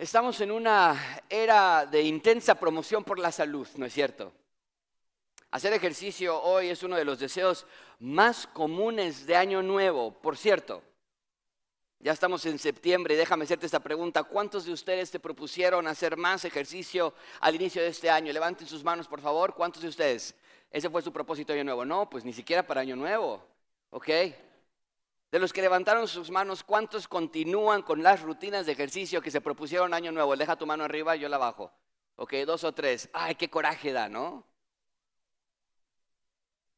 Estamos en una era de intensa promoción por la salud, ¿no es cierto? Hacer ejercicio hoy es uno de los deseos más comunes de Año Nuevo. Por cierto, ya estamos en septiembre y déjame hacerte esta pregunta. ¿Cuántos de ustedes se propusieron hacer más ejercicio al inicio de este año? Levanten sus manos, por favor. ¿Cuántos de ustedes? ¿Ese fue su propósito de Año Nuevo? No, pues ni siquiera para Año Nuevo. ¿Ok? De los que levantaron sus manos, ¿cuántos continúan con las rutinas de ejercicio que se propusieron Año Nuevo? Deja tu mano arriba y yo la bajo. Ok, 2 o 3. Ay, qué coraje da, ¿no?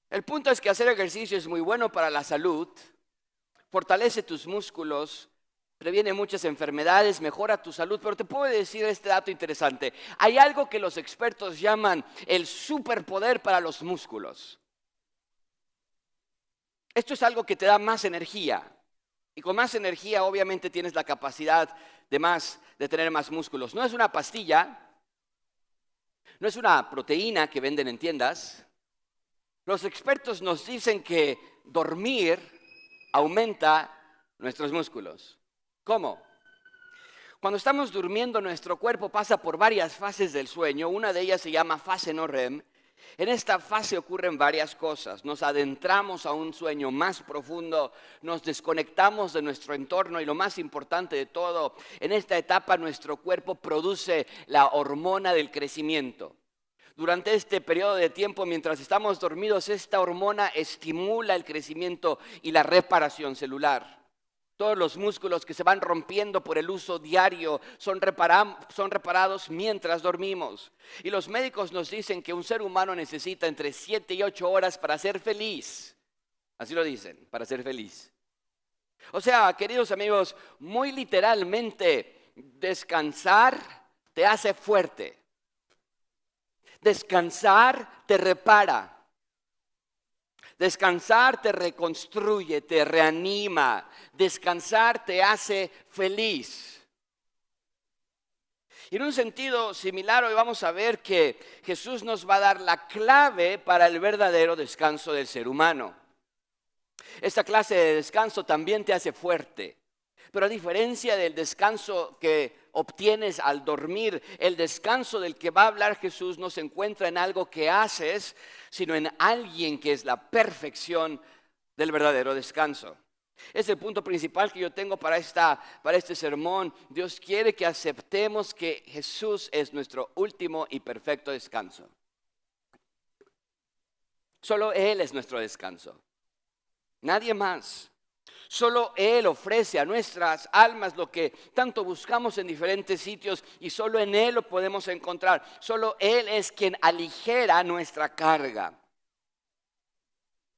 El punto es que hacer ejercicio es muy bueno para la salud, fortalece tus músculos, previene muchas enfermedades, mejora tu salud, pero te puedo decir este dato interesante. Hay algo que los expertos llaman el superpoder para los músculos. Esto es algo que te da más energía. Y con más energía obviamente tienes la capacidad de tener más músculos. No es una pastilla, no es una proteína que venden en tiendas. Los expertos nos dicen que dormir aumenta nuestros músculos. ¿Cómo? Cuando estamos durmiendo, nuestro cuerpo pasa por varias fases del sueño. Una de ellas se llama fase no REM. En esta fase ocurren varias cosas. Nos adentramos a un sueño más profundo, nos desconectamos de nuestro entorno y lo más importante de todo, en esta etapa nuestro cuerpo produce la hormona del crecimiento. Durante este periodo de tiempo, mientras estamos dormidos, esta hormona estimula el crecimiento y la reparación celular. Todos los músculos que se van rompiendo por el uso diario son reparados mientras dormimos. Y los médicos nos dicen que un ser humano necesita entre 7 y 8 horas para ser feliz. Así lo dicen, para ser feliz. O sea, queridos amigos, muy literalmente, descansar te hace fuerte. Descansar te repara. Descansar te reconstruye, te reanima. Descansar te hace feliz. Y en un sentido similar, hoy vamos a ver que Jesús nos va a dar la clave para el verdadero descanso del ser humano. Esta clase de descanso también te hace fuerte. Pero a diferencia del descanso que obtienes al dormir, el descanso del que va a hablar Jesús no se encuentra en algo que haces, sino en alguien que es la perfección del verdadero descanso. Es el punto principal que yo tengo para este sermón. Dios quiere que aceptemos que Jesús es nuestro último y perfecto descanso. Solo Él es nuestro descanso. Nadie más. Solo Él ofrece a nuestras almas lo que tanto buscamos en diferentes sitios y solo en Él lo podemos encontrar. Solo Él es quien aligera nuestra carga.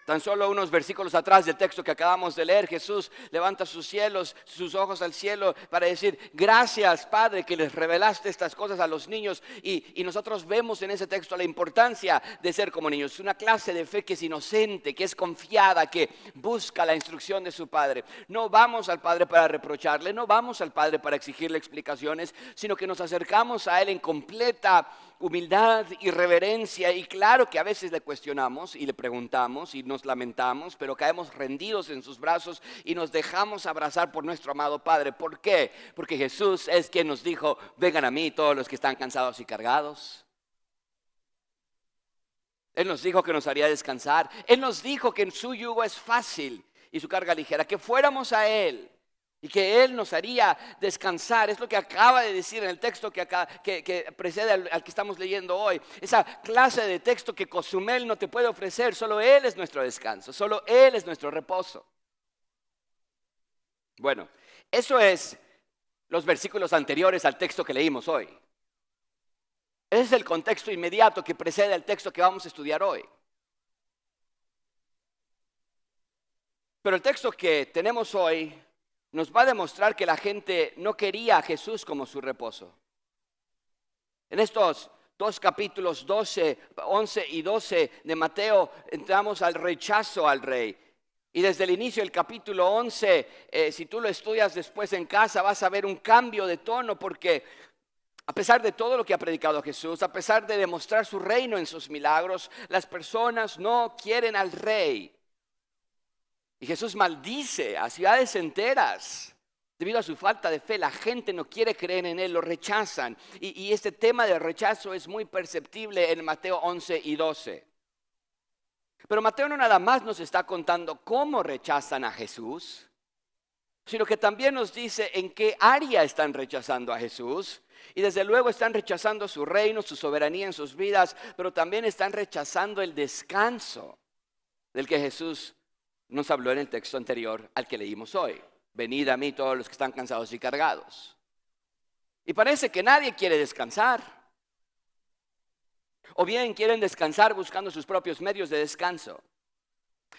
Tan solo unos versículos atrás del texto que acabamos de leer, Jesús levanta sus ojos al cielo para decir: gracias, Padre, que les revelaste estas cosas a los niños. Y nosotros vemos en ese texto la importancia de ser como niños. Es una clase de fe que es inocente, que es confiada, que busca la instrucción de su Padre. No vamos al Padre para reprocharle, no vamos al Padre para exigirle explicaciones, sino que nos acercamos a Él en completa humildad y reverencia. Y claro que a veces le cuestionamos y le preguntamos y nos lamentamos, pero caemos rendidos en sus brazos y nos dejamos abrazar por nuestro amado Padre. ¿Por qué? Porque Jesús es quien nos dijo: vengan a mí todos los que están cansados y cargados. Él nos dijo que nos haría descansar. Él nos dijo que en su yugo es fácil y su carga ligera, que fuéramos a Él y que Él nos haría descansar. Es lo que acaba de decir en el texto que precede al que estamos leyendo hoy. Esa clase de texto que Cozumel no te puede ofrecer. Solo Él es nuestro descanso. Solo Él es nuestro reposo. Bueno, eso es los versículos anteriores al texto que leímos hoy. Ese es el contexto inmediato que precede al texto que vamos a estudiar hoy. Pero el texto que tenemos hoy nos va a demostrar que la gente no quería a Jesús como su reposo. En estos 2 capítulos 11 y 12 de Mateo entramos al rechazo al rey. Y desde el inicio del capítulo 11, si tú lo estudias después en casa, vas a ver un cambio de tono, porque a pesar de todo lo que ha predicado Jesús, a pesar de demostrar su reino en sus milagros, las personas no quieren al rey. Y Jesús maldice a ciudades enteras Debido a su falta de fe, la gente no quiere creer en Él, lo rechazan. Y este tema de rechazo es muy perceptible en Mateo 11 y 12. Pero Mateo no nada más nos está contando cómo rechazan a Jesús, sino que también nos dice en qué área están rechazando a Jesús. Y desde luego están rechazando su reino, su soberanía en sus vidas, pero también están rechazando el descanso del que Jesús nos habló en el texto anterior al que leímos hoy. Venid a mí todos los que están cansados y cargados. Y parece que nadie quiere descansar. O bien quieren descansar buscando sus propios medios de descanso.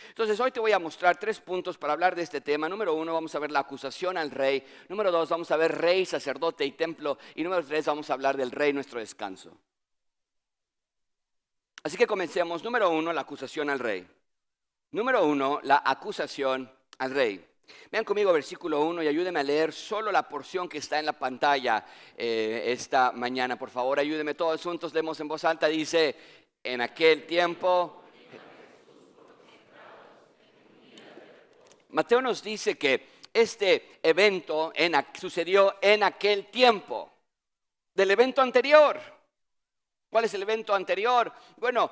Entonces hoy te voy a mostrar 3 puntos para hablar de este tema. Número 1, vamos a ver la acusación al rey. Número 2, vamos a ver rey, sacerdote y templo. Y número 3, vamos a hablar del rey, nuestro descanso. Así que comencemos. Número 1, la acusación al rey. Número 1, la acusación al rey. Vean conmigo versículo 1 y ayúdenme a leer solo la porción que está en la pantalla esta mañana. Por favor, ayúdenme todos juntos, leemos en voz alta. Dice, en aquel tiempo... Mateo nos dice que este evento sucedió en aquel tiempo del evento anterior. ¿Cuál es el evento anterior? Bueno,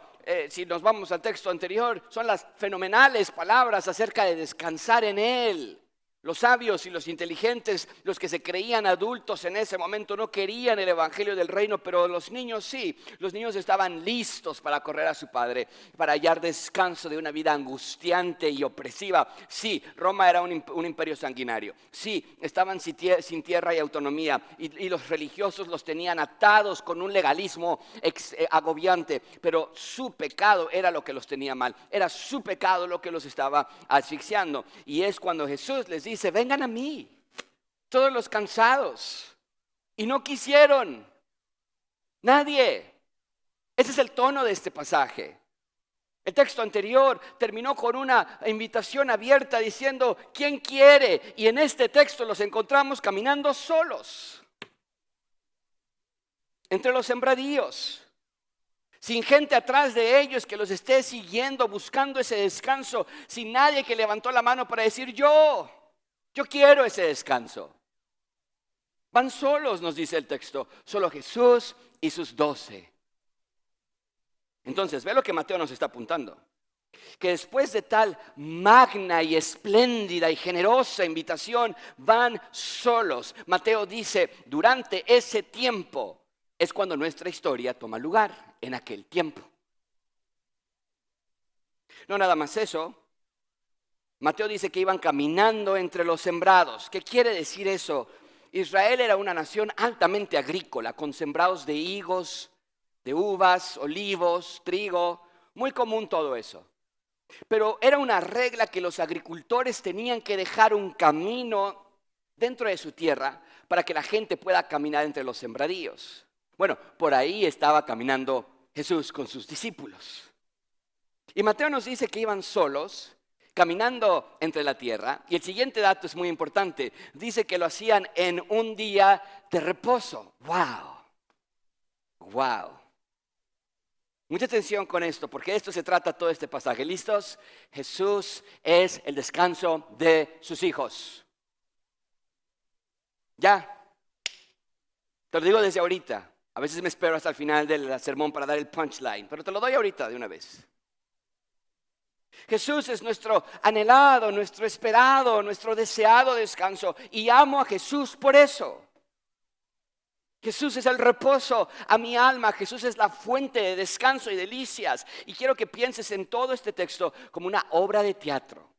si nos vamos al texto anterior, son las fenomenales palabras acerca de descansar en Él. Los sabios y los inteligentes, los que se creían adultos en ese momento, no querían el evangelio del reino, pero los niños sí. Los niños estaban listos para correr a su padre, para hallar descanso de una vida angustiante y opresiva. Sí, Roma era un imperio sanguinario. Sí, estaban sin tierra y autonomía. Y los religiosos los tenían atados con un legalismo agobiante. Pero su pecado era lo que los tenía mal. Era su pecado lo que los estaba asfixiando. Y es cuando Jesús les dice, vengan a mí, todos los cansados, y no quisieron, nadie. Ese es el tono de este pasaje. El texto anterior terminó con una invitación abierta diciendo, ¿quién quiere? Y en este texto los encontramos caminando solos, entre los sembradíos, sin gente atrás de ellos que los esté siguiendo, buscando ese descanso, sin nadie que levantó la mano para decir, yo quiero ese descanso. Van solos, nos dice el texto, solo Jesús y sus 12. Entonces, ve lo que Mateo nos está apuntando. Que después de tal magna y espléndida y generosa invitación, van solos. Mateo dice, durante ese tiempo es cuando nuestra historia toma lugar, en aquel tiempo. No nada más eso. Mateo dice que iban caminando entre los sembrados. ¿Qué quiere decir eso? Israel era una nación altamente agrícola, con sembrados de higos, de uvas, olivos, trigo, muy común todo eso. Pero era una regla que los agricultores tenían que dejar un camino dentro de su tierra para que la gente pueda caminar entre los sembradíos. Bueno, por ahí estaba caminando Jesús con sus discípulos. Y Mateo nos dice que iban solos, caminando entre la tierra. Y el siguiente dato es muy importante. Dice que lo hacían en un día de reposo. ¡Wow! Mucha atención con esto, porque de esto se trata todo este pasaje. ¿Listos? Jesús es el descanso de sus hijos. Ya. Te lo digo desde ahorita. A veces me espero hasta el final del sermón para dar el punchline, pero te lo doy ahorita de una vez. Jesús es nuestro anhelado, nuestro esperado, nuestro deseado descanso. Y amo a Jesús por eso. Jesús es el reposo a mi alma. Jesús es la fuente de descanso y delicias. Y quiero que pienses en todo este texto como una obra de teatro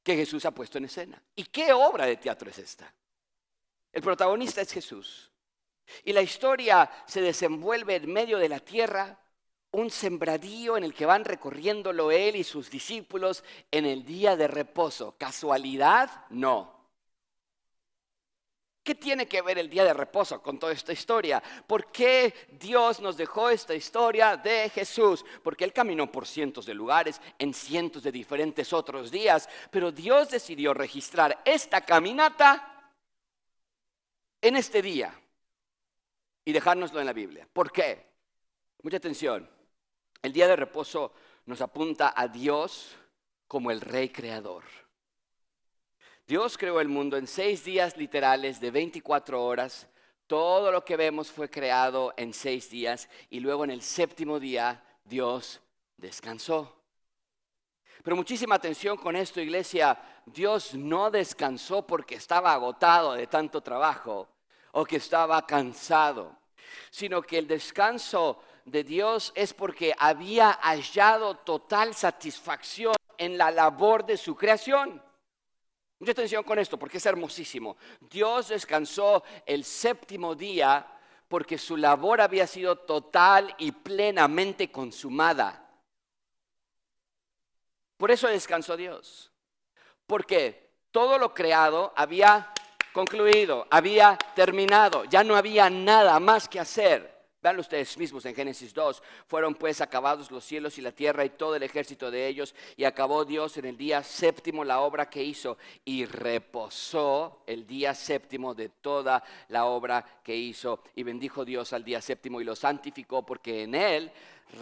que Jesús ha puesto en escena. ¿Y qué obra de teatro es esta? El protagonista es Jesús. Y la historia se desenvuelve en medio de la tierra, un sembradío en el que van recorriéndolo él y sus discípulos en el día de reposo. ¿Casualidad? No. ¿Qué tiene que ver el día de reposo con toda esta historia? ¿Por qué Dios nos dejó esta historia de Jesús? Porque Él caminó por cientos de lugares, en cientos de diferentes otros días, pero Dios decidió registrar esta caminata en este día y dejárnoslo en la Biblia. ¿Por qué? Mucha atención. El día de reposo nos apunta a Dios como el Rey Creador. Dios creó el mundo en 6 días literales de 24 horas. Todo lo que vemos fue creado en 6 días y luego en el séptimo día Dios descansó. Pero muchísima atención con esto, iglesia. Dios no descansó porque estaba agotado de tanto trabajo o que estaba cansado, sino que el descanso de Dios es porque había hallado total satisfacción en la labor de su creación. Mucha atención con esto porque es hermosísimo. Dios descansó el séptimo día porque su labor había sido total y plenamente consumada. Por eso descansó Dios, porque todo lo creado había concluido, había terminado, ya no había nada más que hacer. Vean ustedes mismos en Génesis 2, fueron pues acabados los cielos y la tierra y todo el ejército de ellos, y acabó Dios en el día séptimo la obra que hizo, y reposó el día séptimo de toda la obra que hizo, y bendijo Dios al día séptimo y lo santificó, porque en él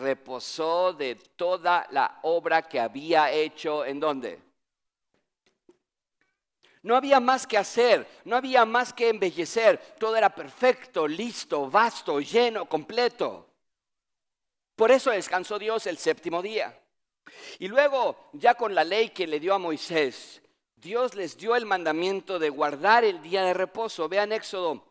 reposó de toda la obra que había hecho. ¿En dónde? No había más que hacer, no había más que embellecer. Todo era perfecto, listo, vasto, lleno, completo. Por eso descansó Dios el séptimo día. Y luego, ya con la ley que le dio a Moisés, Dios les dio el mandamiento de guardar el día de reposo. Vean Éxodo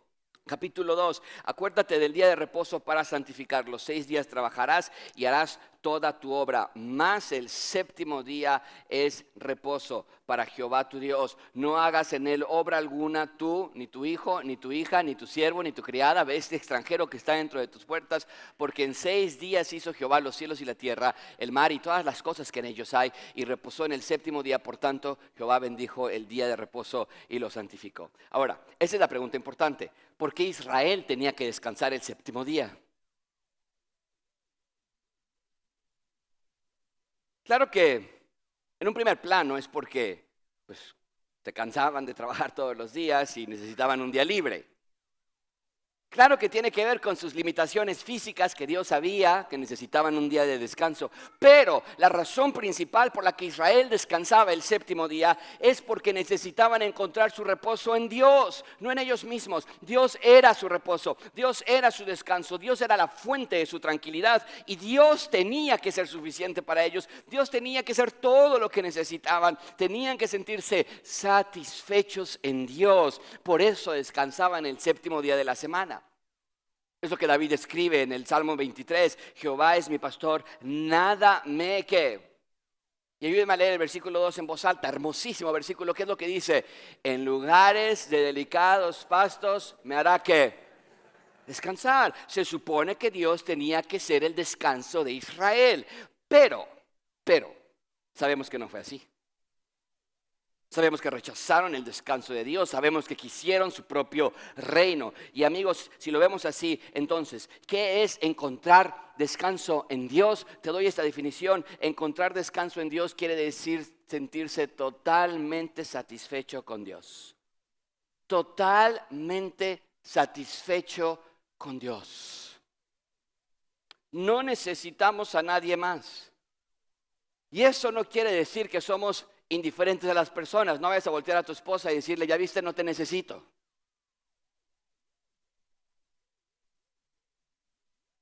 capítulo 2, acuérdate del día de reposo para santificarlo. 6 días trabajarás y harás toda tu obra, mas el séptimo día es reposo para Jehová tu Dios. No hagas en él obra alguna tú, ni tu hijo, ni tu hija, ni tu siervo, ni tu criada, bestia extranjero que está dentro de tus puertas, porque en 6 días hizo Jehová los cielos y la tierra, el mar y todas las cosas que en ellos hay, y reposó en el séptimo día. Por tanto, Jehová bendijo el día de reposo y lo santificó. Ahora, esa es la pregunta importante. ¿Por qué Israel tenía que descansar el séptimo día? Claro que en un primer plano es porque pues, se cansaban de trabajar todos los días y necesitaban un día libre. Claro que tiene que ver con sus limitaciones físicas, que Dios sabía que necesitaban un día de descanso. Pero la razón principal por la que Israel descansaba el séptimo día es porque necesitaban encontrar su reposo en Dios, no en ellos mismos. Dios era su reposo, Dios era su descanso, Dios era la fuente de su tranquilidad y Dios tenía que ser suficiente para ellos. Dios tenía que ser todo lo que necesitaban. Tenían que sentirse satisfechos en Dios. Por eso descansaban el séptimo día de la semana. Es lo que David escribe en el Salmo 23. Jehová es mi pastor, nada me ¿qué? Y ayúdenme a leer el versículo 2 en voz alta, hermosísimo versículo. ¿Qué es lo que dice? En lugares de delicados pastos me hará ¿qué? Descansar. Se supone que Dios tenía que ser el descanso de Israel. Pero, sabemos que no fue así. Sabemos que rechazaron el descanso de Dios, sabemos que quisieron su propio reino. Y amigos, si lo vemos así, entonces, ¿qué es encontrar descanso en Dios? Te doy esta definición. Encontrar descanso en Dios quiere decir sentirse totalmente satisfecho con Dios. Totalmente satisfecho con Dios. No necesitamos a nadie más. Y eso no quiere decir que somos indiferentes a las personas. No vayas a voltear a tu esposa y decirle, ya viste, no te necesito.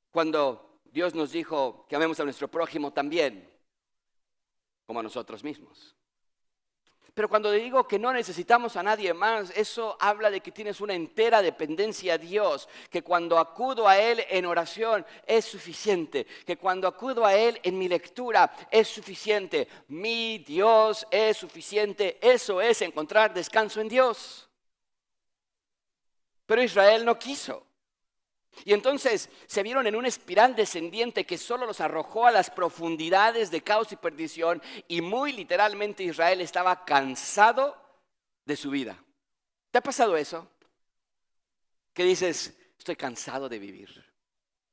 Cuando Dios nos dijo que amemos a nuestro prójimo también, como a nosotros mismos. Pero cuando digo que no necesitamos a nadie más, eso habla de que tienes una entera dependencia a Dios, que cuando acudo a Él en oración es suficiente, que cuando acudo a Él en mi lectura es suficiente. Mi Dios es suficiente. Eso es encontrar descanso en Dios. Pero Israel no quiso. Y entonces se vieron en una espiral descendiente que solo los arrojó a las profundidades de caos y perdición. Y muy literalmente Israel estaba cansado de su vida. ¿Te ha pasado eso? Que dices, estoy cansado de vivir.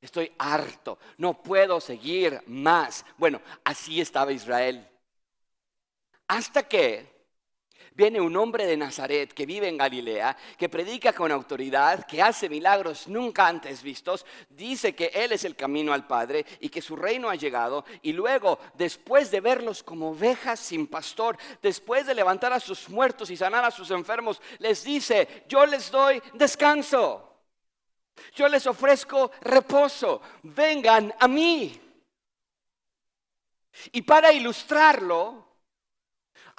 Estoy harto, no puedo seguir más. Bueno, así estaba Israel. Hasta que Viene un hombre de Nazaret que vive en Galilea, que predica con autoridad, que hace milagros nunca antes vistos, dice que Él es el camino al Padre y que su reino ha llegado. Y luego, después de verlos como ovejas sin pastor, después de levantar a sus muertos y sanar a sus enfermos, les dice: yo les doy descanso, yo les ofrezco reposo, vengan a mí. Y para ilustrarlo,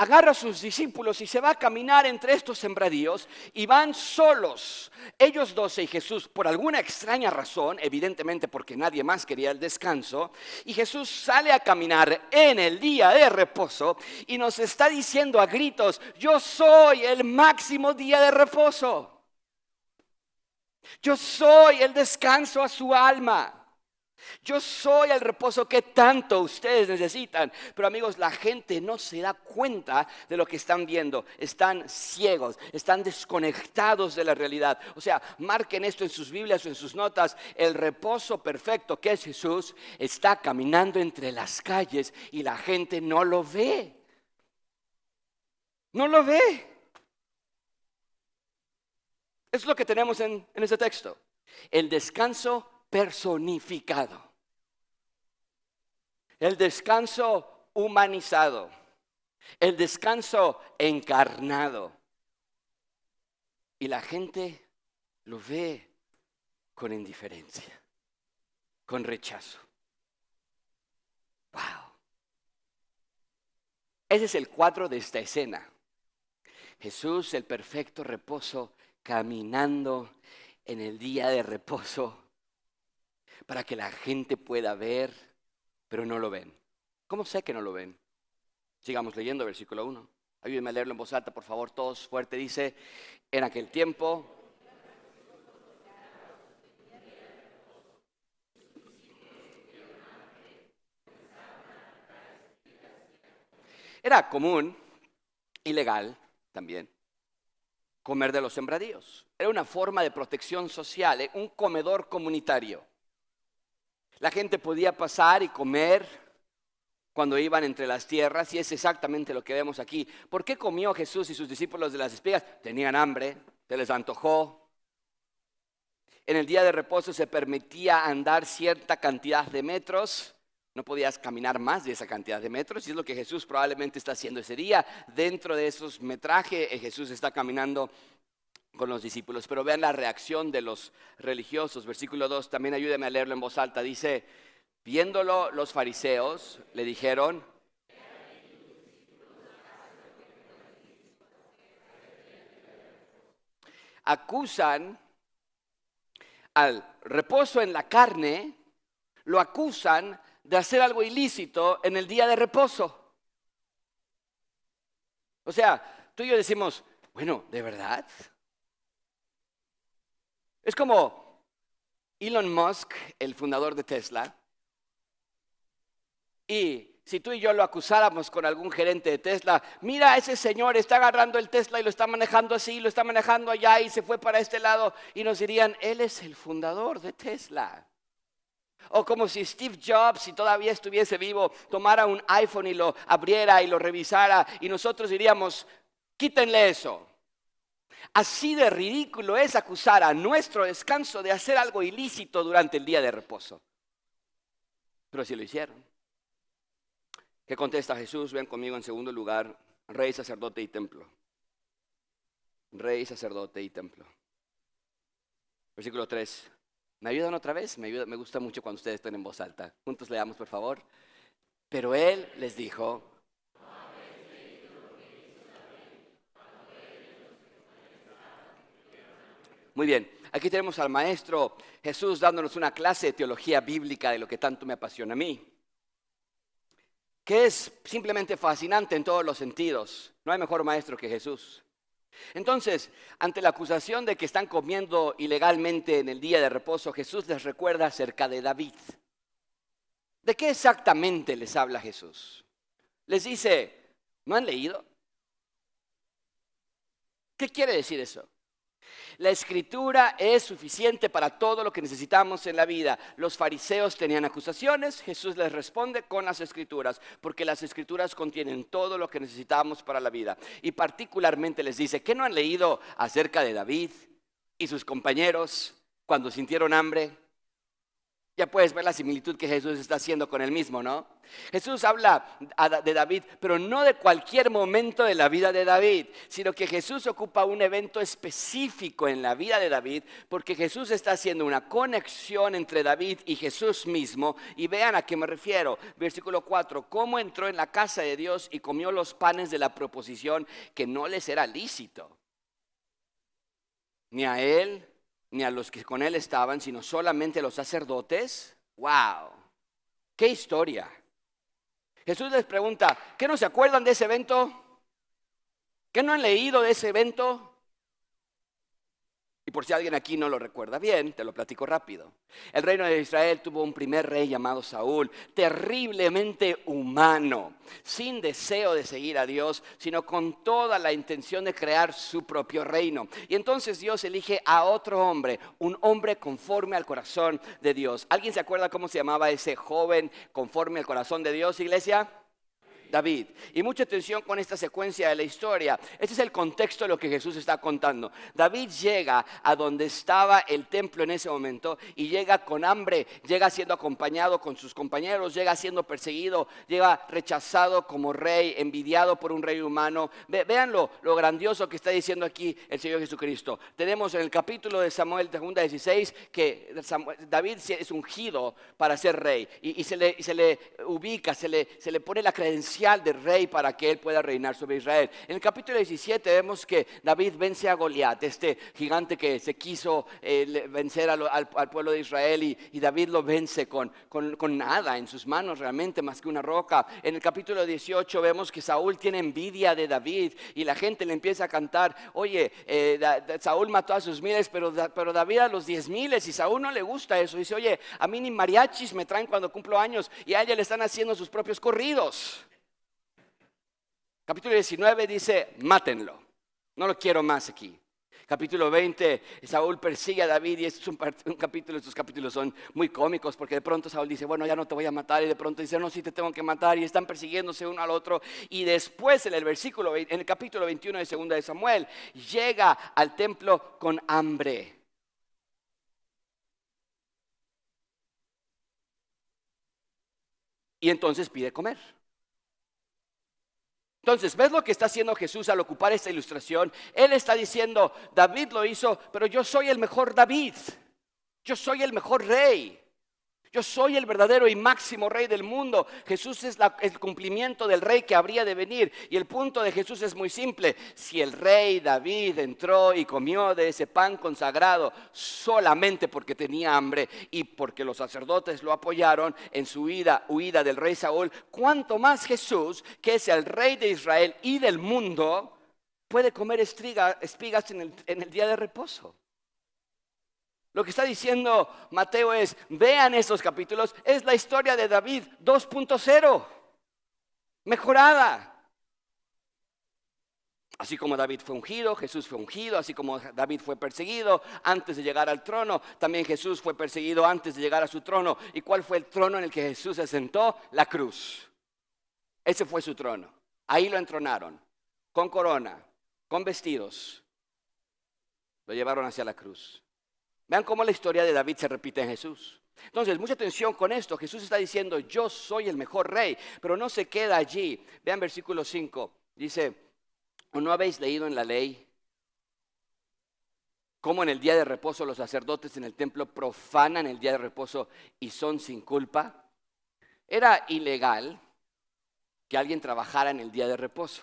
agarra a sus discípulos y se va a caminar entre estos sembradíos y van solos, ellos 12 y Jesús, por alguna extraña razón, evidentemente porque nadie más quería el descanso, y Jesús sale a caminar en el día de reposo y nos está diciendo a gritos: yo soy el máximo día de reposo, yo soy el descanso a su alma. Yo soy el reposo que tanto ustedes necesitan. Pero amigos, la gente no se da cuenta de lo que están viendo. Están ciegos, están desconectados de la realidad. O sea, marquen esto en sus Biblias o en sus notas. El reposo perfecto que es Jesús está caminando entre las calles y la gente no lo ve. No lo ve. Eso es lo que tenemos en ese texto. El descanso personificado, el descanso humanizado, el descanso encarnado. Y la gente lo ve con indiferencia, con rechazo. Wow. Ese es el cuadro de esta escena. Jesús, el perfecto reposo, caminando en el día de reposo, para que la gente pueda ver, pero no lo ven. ¿Cómo sé que no lo ven? Sigamos leyendo versículo 1. Ayúdenme a leerlo en voz alta, por favor, todos fuerte. Dice: en aquel tiempo era común, ilegal también, comer de los sembradíos. Era una forma de protección social, un comedor comunitario. La gente podía pasar y comer cuando iban entre las tierras, y es exactamente lo que vemos aquí. ¿Por qué comió Jesús y sus discípulos de las espigas? Tenían hambre, se les antojó. En el día de reposo se permitía andar cierta cantidad de metros. No podías caminar más de esa cantidad de metros, y es lo que Jesús probablemente está haciendo ese día. Dentro de esos metrajes, Jesús está caminando con los discípulos. Pero vean la reacción de los religiosos. Versículo 2, también ayúdeme a leerlo en voz alta. Dice: viéndolo los fariseos, le dijeron: acusan al reposo en la carne, lo acusan de hacer algo ilícito en el día de reposo. O sea, tú y yo decimos: bueno, ¿de verdad? Es como Elon Musk, el fundador de Tesla, y si tú y yo lo acusáramos con algún gerente de Tesla: mira, ese señor está agarrando el Tesla y lo está manejando así, lo está manejando allá y se fue para este lado, y nos dirían: él es el fundador de Tesla. O como si Steve Jobs, si todavía estuviese vivo, tomara un iPhone y lo abriera y lo revisara, y nosotros diríamos: quítenle eso. Así de ridículo es acusar a nuestro descanso de hacer algo ilícito durante el día de reposo. Pero sí lo hicieron. ¿Qué contesta Jesús? Ven conmigo en segundo lugar: rey, sacerdote y templo. Rey, sacerdote y templo. Versículo 3. ¿Me ayudan otra vez? Me gusta mucho cuando ustedes están en voz alta. Juntos leamos, por favor. Pero él les dijo: muy bien, aquí tenemos al maestro Jesús dándonos una clase de teología bíblica de lo que tanto me apasiona a mí, que es simplemente fascinante en todos los sentidos. No hay mejor maestro que Jesús. Entonces, ante la acusación de que están comiendo ilegalmente en el día de reposo, Jesús les recuerda acerca de David. ¿De qué exactamente les habla Jesús? Les dice: ¿no han leído? ¿Qué quiere decir eso? La escritura es suficiente para todo lo que necesitamos en la vida. Los fariseos tenían acusaciones, Jesús les responde con las escrituras, porque las escrituras contienen todo lo que necesitamos para la vida. Y particularmente les dice, ¿qué no han leído acerca de David y sus compañeros cuando sintieron hambre? Ya puedes ver la similitud que Jesús está haciendo con él mismo, ¿no? Jesús habla de David, pero no de cualquier momento de la vida de David, sino que Jesús ocupa un evento específico en la vida de David, porque Jesús está haciendo una conexión entre David y Jesús mismo. Y vean a qué me refiero. Versículo 4, cómo entró en la casa de Dios y comió los panes de la proposición, que no les era lícito, ni a él, ni a los que con él estaban, sino solamente a los sacerdotes. ¡Wow! ¡Qué historia! Jesús les pregunta, ¿qué no se acuerdan de ese evento? ¿Qué no han leído de ese evento? Y por si alguien aquí no lo recuerda bien, te lo platico rápido. El reino de Israel tuvo un primer rey llamado Saúl, terriblemente humano, sin deseo de seguir a Dios, sino con toda la intención de crear su propio reino. Y entonces Dios elige a otro hombre, un hombre conforme al corazón de Dios. ¿Alguien se acuerda cómo se llamaba ese joven conforme al corazón de Dios, iglesia? David. Y mucha atención con esta secuencia de la historia. Este es el contexto de lo que Jesús está contando. David llega a donde estaba el templo en ese momento y llega con hambre, llega siendo acompañado con sus compañeros, llega siendo perseguido, llega rechazado como rey, envidiado por un rey humano. Vean lo grandioso que está diciendo aquí el Señor Jesucristo. Tenemos en el capítulo de Samuel, 2:16, que David es ungido para ser rey y se le ubica, se le pone la credencial de rey para que él pueda reinar sobre Israel. En el capítulo 17 vemos que David vence a Goliat, este gigante que se quiso vencer al pueblo de Israel, y David lo vence con nada en sus manos realmente más que una roca. En el capítulo 18 vemos que Saúl tiene envidia de David y la gente le empieza a cantar, oye, Saúl mató a sus miles, pero David a los 10,000, y Saúl no le gusta eso. Dice, oye, a mí ni mariachis me traen cuando cumplo años, y a ella le están haciendo sus propios corridos. Capítulo 19 dice, mátenlo, no lo quiero más aquí. Capítulo 20, Saúl persigue a David, y este es un capítulo, estos capítulos son muy cómicos, porque de pronto Saúl dice, bueno, ya no te voy a matar, y de pronto dice, no, sí te tengo que matar, y están persiguiéndose uno al otro. Y después en el capítulo 21 de 2 de Samuel, llega al templo con hambre. Y entonces pide comer. Entonces, ¿ves lo que está haciendo Jesús al ocupar esta ilustración? Él está diciendo, David lo hizo, pero yo soy el mejor David. Yo soy el mejor rey. Yo soy el verdadero y máximo rey del mundo. Jesús es el cumplimiento del rey que habría de venir. Y el punto de Jesús es muy simple. Si el rey David entró y comió de ese pan consagrado solamente porque tenía hambre y porque los sacerdotes lo apoyaron en su huida del rey Saúl, ¿cuánto más Jesús, que es el rey de Israel y del mundo, puede comer espigas en el día de reposo? Lo que está diciendo Mateo es, vean estos capítulos, es la historia de David 2.0, mejorada. Así como David fue ungido, Jesús fue ungido. Así como David fue perseguido antes de llegar al trono, también Jesús fue perseguido antes de llegar a su trono. ¿Y cuál fue el trono en el que Jesús se sentó? La cruz. Ese fue su trono. Ahí lo entronaron, con corona, con vestidos. Lo llevaron hacia la cruz. Vean cómo la historia de David se repite en Jesús. Entonces, mucha atención con esto. Jesús está diciendo, yo soy el mejor rey, pero no se queda allí. Vean versículo 5. Dice, ¿o no habéis leído en la ley cómo en el día de reposo los sacerdotes en el templo profanan el día de reposo y son sin culpa? Era ilegal que alguien trabajara en el día de reposo.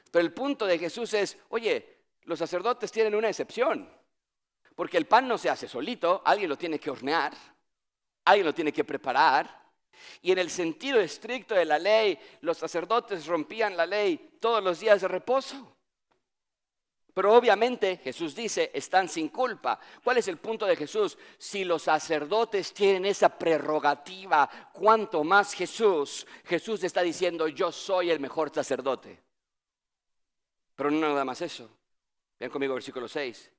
Pero el punto de Jesús es, oye, los sacerdotes tienen una excepción. Porque el pan no se hace solito, alguien lo tiene que hornear, alguien lo tiene que preparar. Y en el sentido estricto de la ley, los sacerdotes rompían la ley todos los días de reposo. Pero obviamente Jesús dice, están sin culpa. ¿Cuál es el punto de Jesús? Si los sacerdotes tienen esa prerrogativa, ¿cuánto más Jesús? Jesús está diciendo, yo soy el mejor sacerdote. Pero no nada más eso. Vean conmigo versículo 6.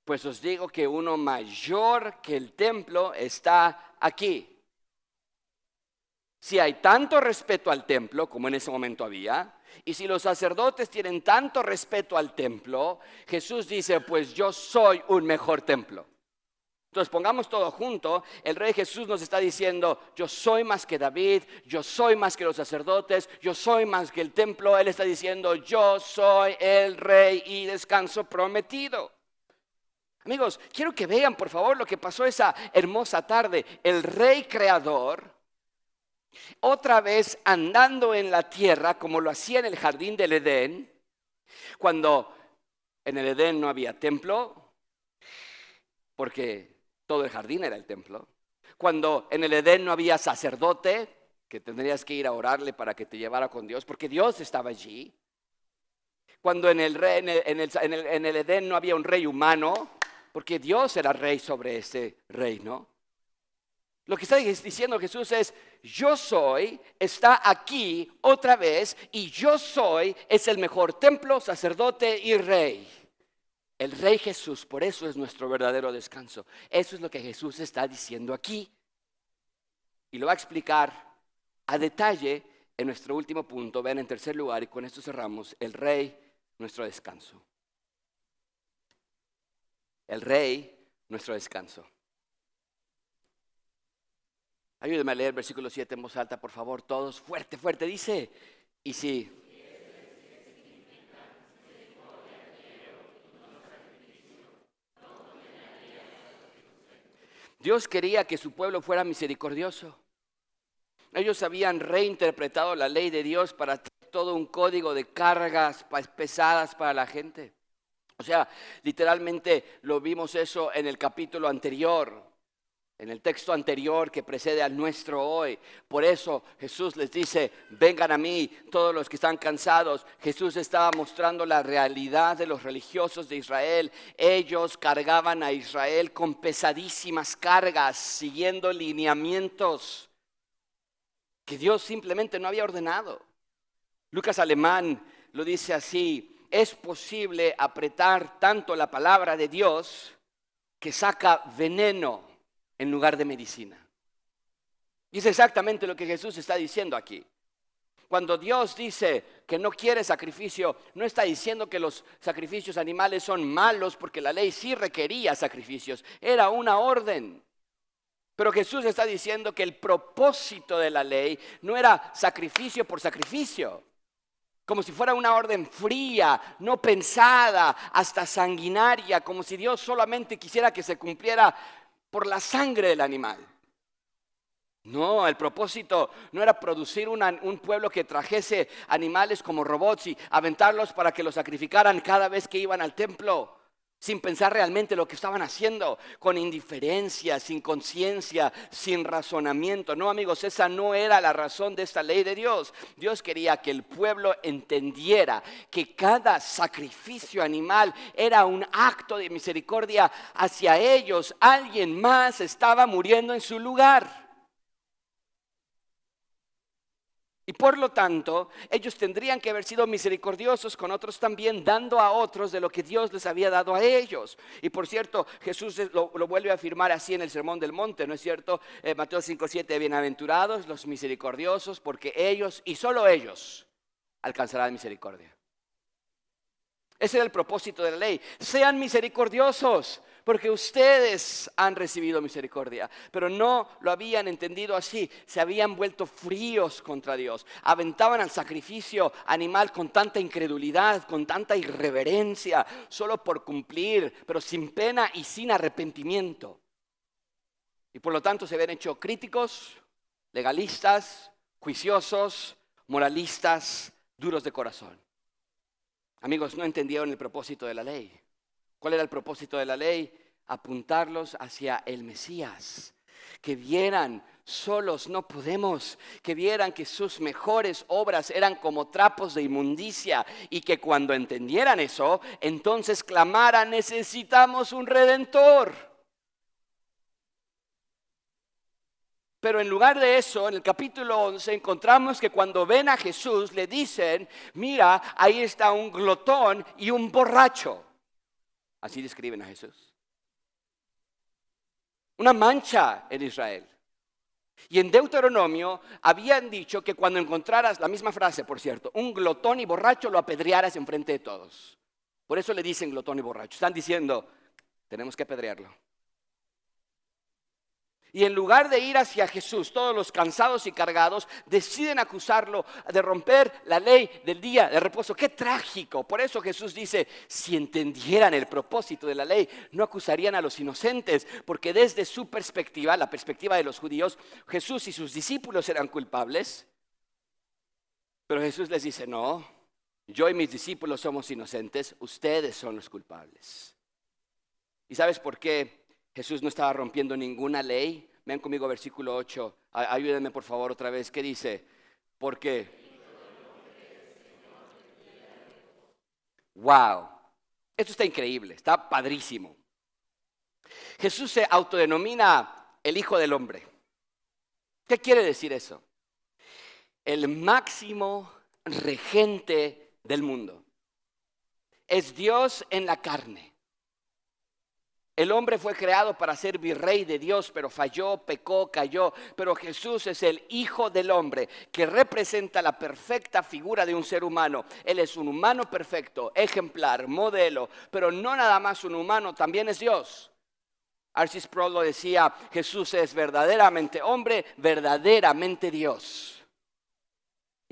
Pues os digo que uno mayor que el templo está aquí. Si hay tanto respeto al templo como en ese momento había, y si los sacerdotes tienen tanto respeto al templo, Jesús dice, pues yo soy un mejor templo. Entonces pongamos todo junto, el Rey Jesús nos está diciendo, yo soy más que David, yo soy más que los sacerdotes, yo soy más que el templo. Él está diciendo, yo soy el Rey y descanso prometido. Amigos, quiero que vean por favor lo que pasó esa hermosa tarde. El Rey Creador, otra vez andando en la tierra como lo hacía en el jardín del Edén, cuando en el Edén no había templo, porque todo el jardín era el templo. Cuando en el Edén no había sacerdote, que tendrías que ir a orarle para que te llevara con Dios, porque Dios estaba allí. Cuando en el Edén no había un rey humano, porque Dios era rey sobre ese reino. Lo que está diciendo Jesús es, yo soy, está aquí otra vez, y yo soy es el mejor templo, sacerdote y rey. El Rey Jesús, por eso es nuestro verdadero descanso. Eso es lo que Jesús está diciendo aquí. Y lo va a explicar a detalle en nuestro último punto. Vean en tercer lugar, y con esto cerramos, el Rey, nuestro descanso. El Rey, nuestro descanso. Ayúdenme a leer el versículo 7 en voz alta, por favor, todos, fuerte, fuerte. Dice, y si Dios quería que su pueblo fuera misericordioso. Ellos habían reinterpretado la ley de Dios para todo un código de cargas pesadas para la gente. O sea, literalmente lo vimos eso en el capítulo anterior, en el texto anterior que precede al nuestro hoy. Por eso Jesús les dice, vengan a mí todos los que están cansados. Jesús estaba mostrando la realidad de los religiosos de Israel. Ellos cargaban a Israel con pesadísimas cargas, siguiendo lineamientos que Dios simplemente no había ordenado. Lucas Alemán lo dice así, es posible apretar tanto la palabra de Dios que saca veneno en lugar de medicina. Y es exactamente lo que Jesús está diciendo aquí. Cuando Dios dice que no quiere sacrificio, no está diciendo que los sacrificios animales son malos, porque la ley sí requería sacrificios, era una orden. Pero Jesús está diciendo que el propósito de la ley no era sacrificio por sacrificio, como si fuera una orden fría, no pensada, hasta sanguinaria, como si Dios solamente quisiera que se cumpliera por la sangre del animal. No, el propósito no era producir un pueblo que trajese animales como robots y aventarlos para que los sacrificaran cada vez que iban al templo, sin pensar realmente lo que estaban haciendo, con indiferencia, sin conciencia, sin razonamiento. No, amigos, esa no era la razón de esta ley de Dios. Dios quería que el pueblo entendiera que cada sacrificio animal era un acto de misericordia hacia ellos. Alguien más estaba muriendo en su lugar. Y por lo tanto, ellos tendrían que haber sido misericordiosos con otros también, dando a otros de lo que Dios les había dado a ellos. Y por cierto, Jesús lo vuelve a afirmar así en el Sermón del Monte, ¿no es cierto? Mateo 5:7, bienaventurados los misericordiosos, porque ellos y solo ellos alcanzarán misericordia. Ese era el propósito de la ley. Sean misericordiosos, porque ustedes han recibido misericordia. Pero no lo habían entendido así. Se habían vuelto fríos contra Dios. Aventaban al sacrificio animal con tanta incredulidad, con tanta irreverencia, solo por cumplir, pero sin pena y sin arrepentimiento. Y por lo tanto se habían hecho críticos, legalistas, juiciosos, moralistas, duros de corazón. Amigos, no entendieron el propósito de la ley. ¿Cuál era el propósito de la ley? Apuntarlos hacia el Mesías. Que vieran, solos no podemos. Que vieran que sus mejores obras eran como trapos de inmundicia. Y que cuando entendieran eso, entonces clamaran, necesitamos un Redentor. Pero en lugar de eso, en el capítulo 11 encontramos que cuando ven a Jesús le dicen, mira, ahí está un glotón y un borracho. Así describen a Jesús. Una mancha en Israel. Y en Deuteronomio habían dicho que cuando encontraras, la misma frase por cierto, un glotón y borracho lo apedrearas enfrente de todos. Por eso le dicen glotón y borracho. Están diciendo, tenemos que apedrearlo. Y en lugar de ir hacia Jesús, todos los cansados y cargados deciden acusarlo de romper la ley del día de reposo. ¡Qué trágico! Por eso Jesús dice, si entendieran el propósito de la ley, no acusarían a los inocentes, porque desde su perspectiva, la perspectiva de los judíos, Jesús y sus discípulos eran culpables. Pero Jesús les dice, no, yo y mis discípulos somos inocentes, ustedes son los culpables. ¿Y sabes por qué Jesús no estaba rompiendo ninguna ley? Ven conmigo versículo 8. Ayúdenme por favor otra vez. ¿Qué dice? ¿Por qué? Wow. Esto está increíble, está padrísimo. Jesús se autodenomina el Hijo del Hombre. ¿Qué quiere decir eso? El máximo regente del mundo. Es Dios en la carne. El hombre fue creado para ser virrey de Dios, pero falló, pecó, cayó. Pero Jesús es el Hijo del Hombre, que representa la perfecta figura de un ser humano. Él es un humano perfecto, ejemplar, modelo, pero no nada más un humano, también es Dios. R.C. Sproul lo decía, Jesús es verdaderamente hombre, verdaderamente Dios.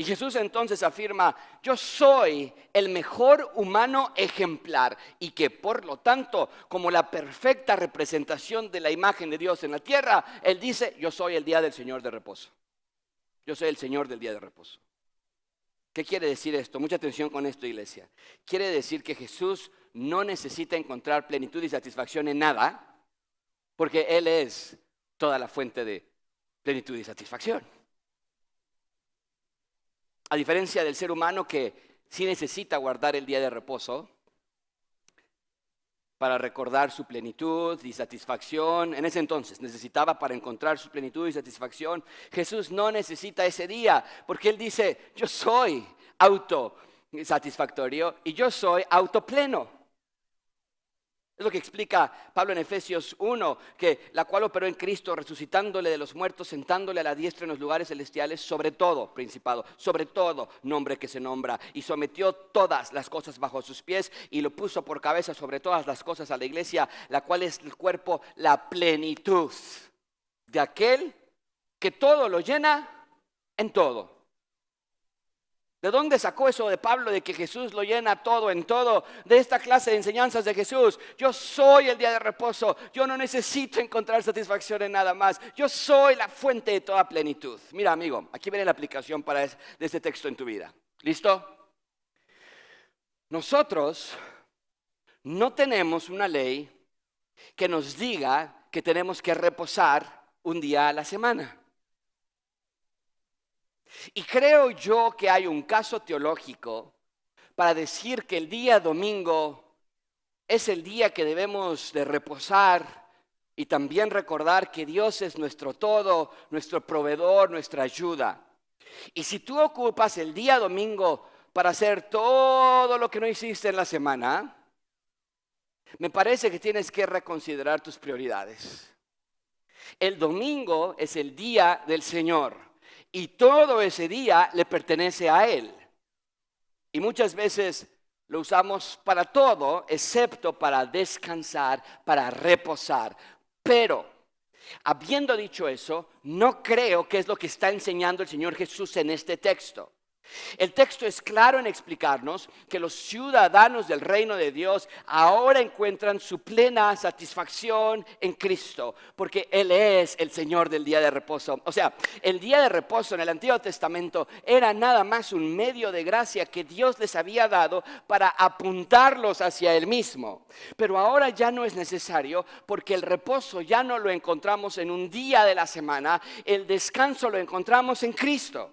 Y Jesús entonces afirma, yo soy el mejor humano ejemplar y que por lo tanto, como la perfecta representación de la imagen de Dios en la tierra, Él dice, yo soy el día del Señor de reposo. Yo soy el Señor del día de reposo. ¿Qué quiere decir esto? Mucha atención con esto, iglesia. Quiere decir que Jesús no necesita encontrar plenitud y satisfacción en nada, porque Él es toda la fuente de plenitud y satisfacción. A diferencia del ser humano que sí necesita guardar el día de reposo para recordar su plenitud y satisfacción. En ese entonces necesitaba para encontrar su plenitud y satisfacción. Jesús no necesita ese día porque Él dice, yo soy autosatisfactorio y yo soy autopleno. Es lo que explica Pablo en Efesios 1, que la cual operó en Cristo, resucitándole de los muertos, sentándole a la diestra en los lugares celestiales, sobre todo principado, sobre todo nombre que se nombra, y sometió todas las cosas bajo sus pies, y lo puso por cabeza sobre todas las cosas a la iglesia, la cual es el cuerpo, la plenitud de aquel que todo lo llena en todo. ¿De dónde sacó eso de Pablo de que Jesús lo llena todo en todo? De esta clase de enseñanzas de Jesús. Yo soy el día de reposo. Yo no necesito encontrar satisfacción en nada más. Yo soy la fuente de toda plenitud. Mira, amigo, aquí viene la aplicación de este texto en tu vida. ¿Listo? Nosotros no tenemos una ley que nos diga que tenemos que reposar un día a la semana. Y creo yo que hay un caso teológico para decir que el día domingo es el día que debemos de reposar y también recordar que Dios es nuestro todo, nuestro proveedor, nuestra ayuda. Y si tú ocupas el día domingo para hacer todo lo que no hiciste en la semana, me parece que tienes que reconsiderar tus prioridades. El domingo es el día del Señor. Y todo ese día le pertenece a Él. Y muchas veces lo usamos para todo, excepto para descansar, para reposar. Pero, habiendo dicho eso, no creo que es lo que está enseñando el Señor Jesús en este texto. El texto es claro en explicarnos que los ciudadanos del reino de Dios ahora encuentran su plena satisfacción en Cristo, porque Él es el Señor del día de reposo. O sea, el día de reposo en el Antiguo Testamento era nada más un medio de gracia que Dios les había dado para apuntarlos hacia Él mismo. Pero ahora ya no es necesario, porque el reposo ya no lo encontramos en un día de la semana, el descanso lo encontramos en Cristo.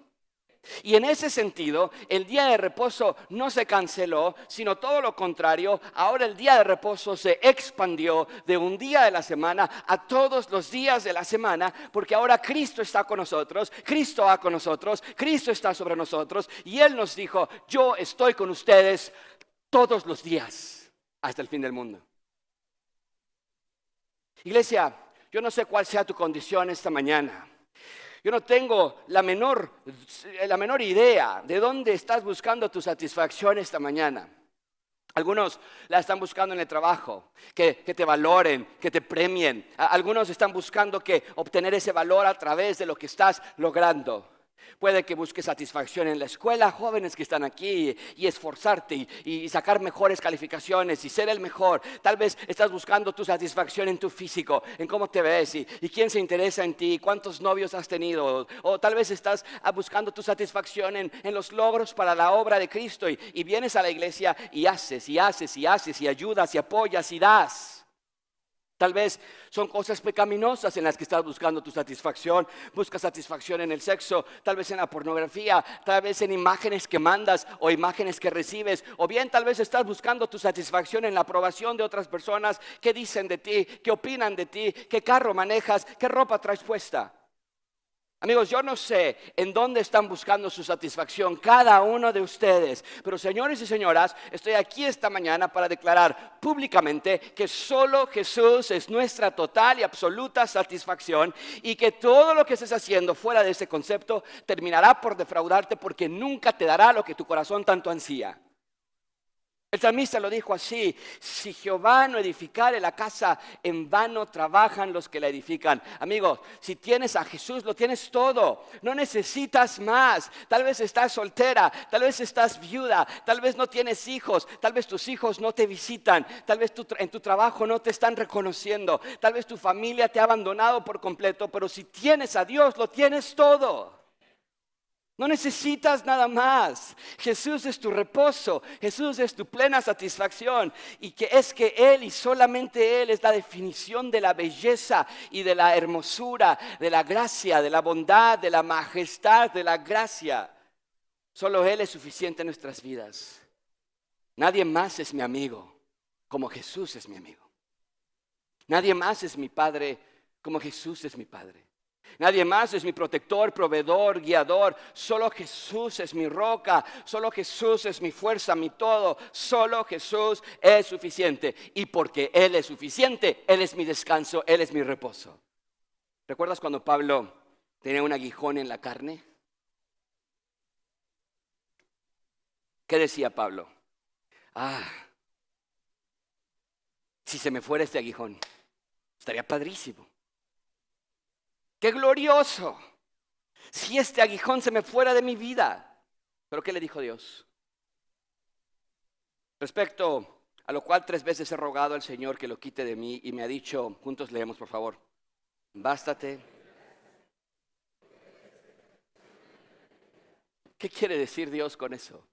Y en ese sentido, el día de reposo no se canceló, sino todo lo contrario. Ahora el día de reposo se expandió de un día de la semana a todos los días de la semana, porque ahora Cristo está con nosotros, Cristo va con nosotros, Cristo está sobre nosotros, y Él nos dijo, yo estoy con ustedes todos los días hasta el fin del mundo. Iglesia, yo no sé cuál sea tu condición esta mañana. Yo no tengo la menor idea de dónde estás buscando tu satisfacción esta mañana. Algunos la están buscando en el trabajo, que te valoren, que te premien. Algunos están buscando obtener ese valor a través de lo que estás logrando. Puede que busques satisfacción en la escuela, jóvenes que están aquí, y esforzarte y sacar mejores calificaciones y ser el mejor. Tal vez estás buscando tu satisfacción en tu físico, en cómo te ves y quién se interesa en ti, cuántos novios has tenido. O tal vez estás buscando tu satisfacción en los logros para la obra de Cristo y vienes a la iglesia y haces y ayudas y apoyas y das. Tal vez son cosas pecaminosas en las que estás buscando tu satisfacción. Buscas satisfacción en el sexo, tal vez en la pornografía, tal vez en imágenes que mandas o imágenes que recibes. O bien tal vez estás buscando tu satisfacción en la aprobación de otras personas. ¿Qué dicen de ti? ¿Qué opinan de ti? ¿Qué carro manejas? ¿Qué ropa traes puesta? Amigos, yo no sé en dónde están buscando su satisfacción cada uno de ustedes, pero señores y señoras, estoy aquí esta mañana para declarar públicamente que solo Jesús es nuestra total y absoluta satisfacción y que todo lo que estés haciendo fuera de ese concepto terminará por defraudarte porque nunca te dará lo que tu corazón tanto ansía. El salmista lo dijo así: si Jehová no edificare la casa, en vano trabajan los que la edifican. Amigos, si tienes a Jesús, lo tienes todo. No necesitas más. Tal vez estás soltera, tal vez estás viuda, tal vez no tienes hijos, tal vez tus hijos no te visitan, tal vez en tu trabajo no te están reconociendo, tal vez tu familia te ha abandonado por completo, pero si tienes a Dios, lo tienes todo. No necesitas nada más. Jesús es tu reposo. Jesús es tu plena satisfacción. Y que Él y solamente Él es la definición de la belleza y de la hermosura, de la gracia, de la bondad, de la majestad, de la gracia. Solo Él es suficiente en nuestras vidas. Nadie más es mi amigo como Jesús es mi amigo. Nadie más es mi Padre como Jesús es mi Padre. Nadie más es mi protector, proveedor, guiador. Solo Jesús es mi roca. Solo Jesús es mi fuerza, mi todo. Solo Jesús es suficiente. Y porque Él es suficiente, Él es mi descanso, Él es mi reposo. ¿Recuerdas cuando Pablo tenía un aguijón en la carne? ¿Qué decía Pablo? Si se me fuera este aguijón, estaría padrísimo. ¡Qué glorioso! Si este aguijón se me fuera de mi vida. ¿Pero qué le dijo Dios? Respecto a lo cual 3 veces he rogado al Señor que lo quite de mí y me ha dicho, juntos leemos por favor, bástate. ¿Qué quiere decir Dios con eso?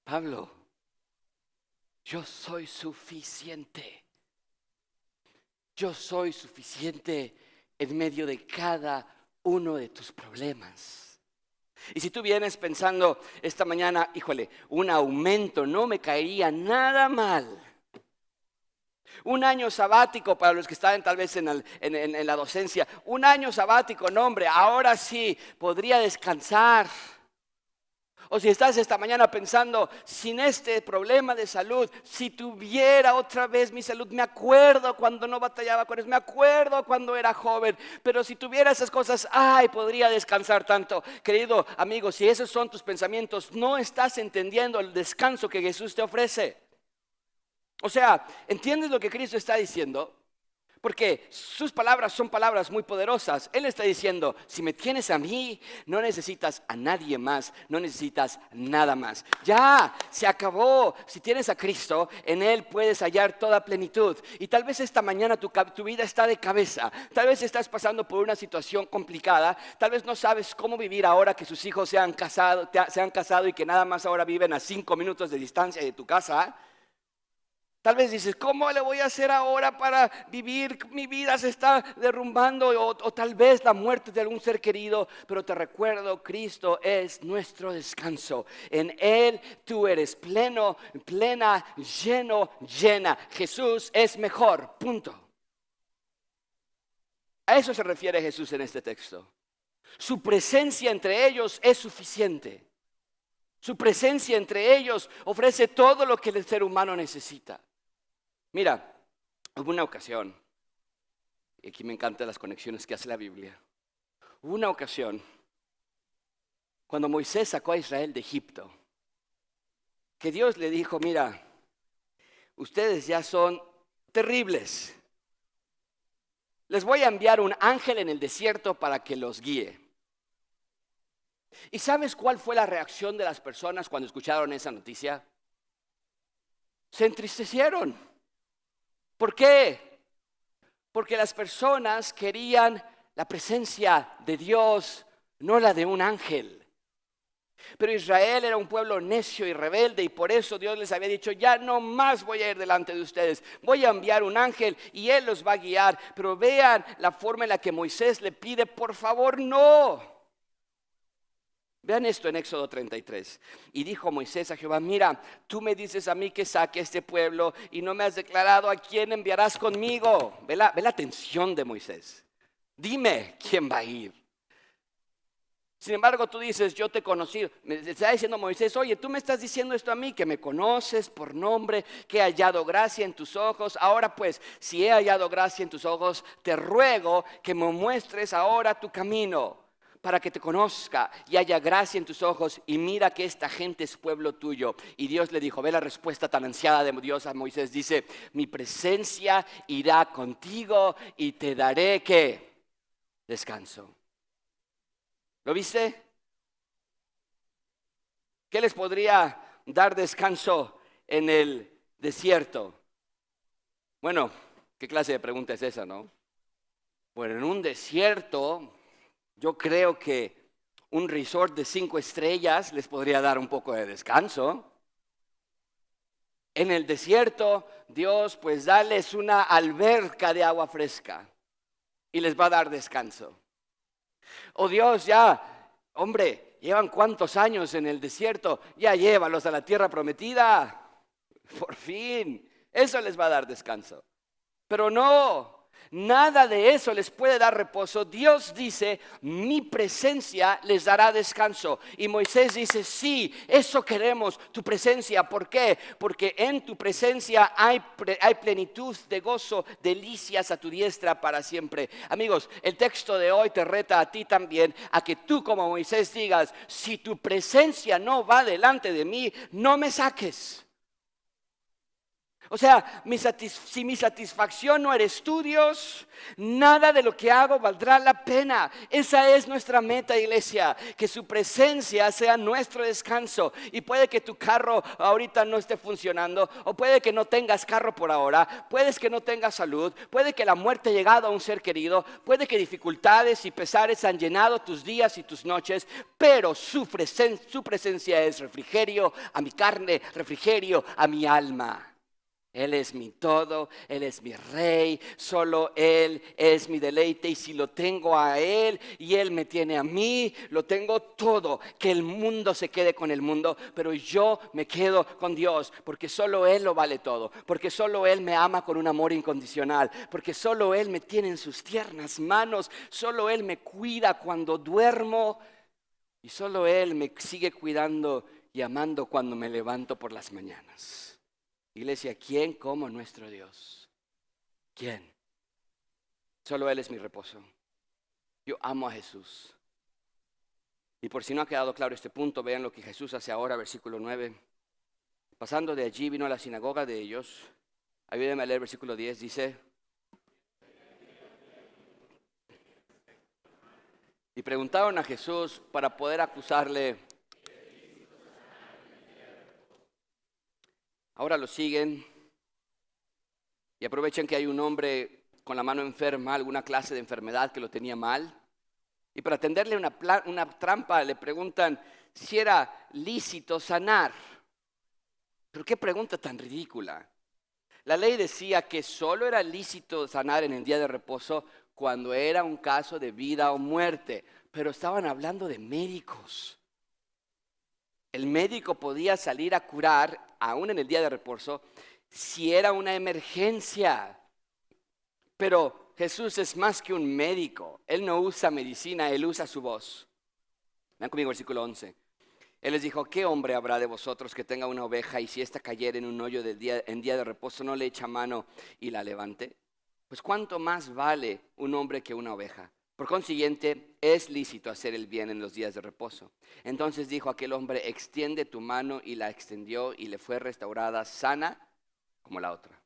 Pablo, yo soy suficiente. Yo soy suficiente en medio de cada uno de tus problemas. Y si tú vienes pensando esta mañana, híjole, un aumento no me caería nada mal. Un año sabático para los que están tal vez en la docencia. Un año sabático, no hombre, ahora sí podría descansar. O si estás esta mañana pensando, sin este problema de salud, si tuviera otra vez mi salud, me acuerdo cuando no batallaba con eso, me acuerdo cuando era joven, pero si tuviera esas cosas, podría descansar tanto. Querido amigo, si esos son tus pensamientos, no estás entendiendo el descanso que Jesús te ofrece. O sea, ¿entiendes lo que Cristo está diciendo? Porque sus palabras son palabras muy poderosas. Él está diciendo, si me tienes a mí, no necesitas a nadie más, no necesitas nada más. Ya, se acabó. Si tienes a Cristo, en Él puedes hallar toda plenitud. Y tal vez esta mañana tu vida está de cabeza. Tal vez estás pasando por una situación complicada. Tal vez no sabes cómo vivir ahora que sus hijos se han casado y que nada más ahora viven a 5 minutos de distancia de tu casa. Tal vez dices, ¿cómo le voy a hacer ahora para vivir? Mi vida se está derrumbando o tal vez la muerte de algún ser querido. Pero te recuerdo, Cristo es nuestro descanso. En Él tú eres pleno, plena, lleno, llena. Jesús es mejor, punto. A eso se refiere Jesús en este texto. Su presencia entre ellos es suficiente. Su presencia entre ellos ofrece todo lo que el ser humano necesita. Mira, hubo una ocasión Y aquí me encantan las conexiones que hace la Biblia. Hubo una ocasión cuando Moisés sacó a Israel de Egipto, que Dios le dijo, mira, ustedes ya son terribles. Les voy a enviar un ángel en el desierto para que los guíe. ¿Y sabes cuál fue la reacción de las personas cuando escucharon esa noticia? Se entristecieron. ¿Por qué? Porque las personas querían la presencia de Dios, no la de un ángel. Pero Israel era un pueblo necio y rebelde y por eso Dios les había dicho, ya no más voy a ir delante de ustedes, voy a enviar un ángel y él los va a guiar. Pero vean la forma en la que Moisés le pide, por favor, no. Vean esto en Éxodo 33. Y dijo Moisés a Jehová, mira, tú me dices a mí que saque a este pueblo y no me has declarado a quién enviarás conmigo. Ve la tensión de Moisés. Dime quién va a ir. Sin embargo, tú dices, yo te conocí. Me está diciendo Moisés, oye, tú me estás diciendo esto a mí, que me conoces por nombre, que he hallado gracia en tus ojos. Ahora pues, si he hallado gracia en tus ojos, te ruego que me muestres ahora tu camino, para que te conozca y haya gracia en tus ojos. Y mira que esta gente es pueblo tuyo. Y Dios le dijo, ve la respuesta tan ansiada de Dios a Moisés. Dice, mi presencia irá contigo y te daré, ¿qué? Descanso. ¿Lo viste? ¿Qué les podría dar descanso en el desierto? Bueno, ¿qué clase de pregunta es esa, no? Bueno, en un desierto, yo creo que un resort de 5 estrellas les podría dar un poco de descanso. En el desierto, Dios, pues dales una alberca de agua fresca y les va a dar descanso. Oh Dios, ya, hombre, llevan cuántos años en el desierto, ya llévalos a la tierra prometida, por fin, eso les va a dar descanso. Pero no, nada de eso les puede dar reposo. Dios dice, mi presencia les dará descanso. Y Moisés dice, sí, eso queremos, tu presencia. ¿Por qué? Porque en tu presencia hay plenitud de gozo, delicias a tu diestra para siempre. Amigos, el texto de hoy te reta a ti también, a que tú como Moisés digas, si tu presencia no va delante de mí, no me saques. O sea, si mi satisfacción no eres tú, Dios, nada de lo que hago valdrá la pena. Esa es nuestra meta, iglesia, que su presencia sea nuestro descanso. Y puede que tu carro ahorita no esté funcionando, o puede que no tengas carro por ahora, puedes que no tengas salud, puede que la muerte haya llegado a un ser querido, puede que dificultades y pesares han llenado tus días y tus noches, pero su presencia es refrigerio a mi carne, refrigerio a mi alma. Él es mi todo, Él es mi rey, solo Él es mi deleite. Y si lo tengo a Él y Él me tiene a mí, lo tengo todo. Que el mundo se quede con el mundo, pero yo me quedo con Dios, porque solo Él lo vale todo, porque solo Él me ama con un amor incondicional, porque solo Él me tiene en sus tiernas manos, solo Él me cuida cuando duermo y solo Él me sigue cuidando y amando cuando me levanto por las mañanas. Iglesia, ¿quién como nuestro Dios? ¿Quién? Solo Él es mi reposo. Yo amo a Jesús. Y por si no ha quedado claro este punto, vean lo que Jesús hace ahora, versículo 9. Pasando de allí vino a la sinagoga de ellos. Ayúdenme a leer versículo 10, dice. Y preguntaron a Jesús para poder acusarle. Ahora lo siguen y aprovechan que hay un hombre con la mano enferma, alguna clase de enfermedad que lo tenía mal. Y para tenderle una trampa le preguntan si era lícito sanar. Pero qué pregunta tan ridícula. La ley decía que solo era lícito sanar en el día de reposo cuando era un caso de vida o muerte. Pero estaban hablando de médicos. El médico podía salir a curar, aún en el día de reposo, si era una emergencia. Pero Jesús es más que un médico. Él no usa medicina, Él usa su voz. Vean conmigo versículo 11. Él les dijo, ¿qué hombre habrá de vosotros que tenga una oveja y si ésta cayera en un hoyo en día de reposo no le echa mano y la levante? pues ¿cuánto más vale un hombre que una oveja? Por consiguiente, es lícito hacer el bien en los días de reposo. Entonces dijo aquel hombre, extiende tu mano, y la extendió y le fue restaurada sana como la otra.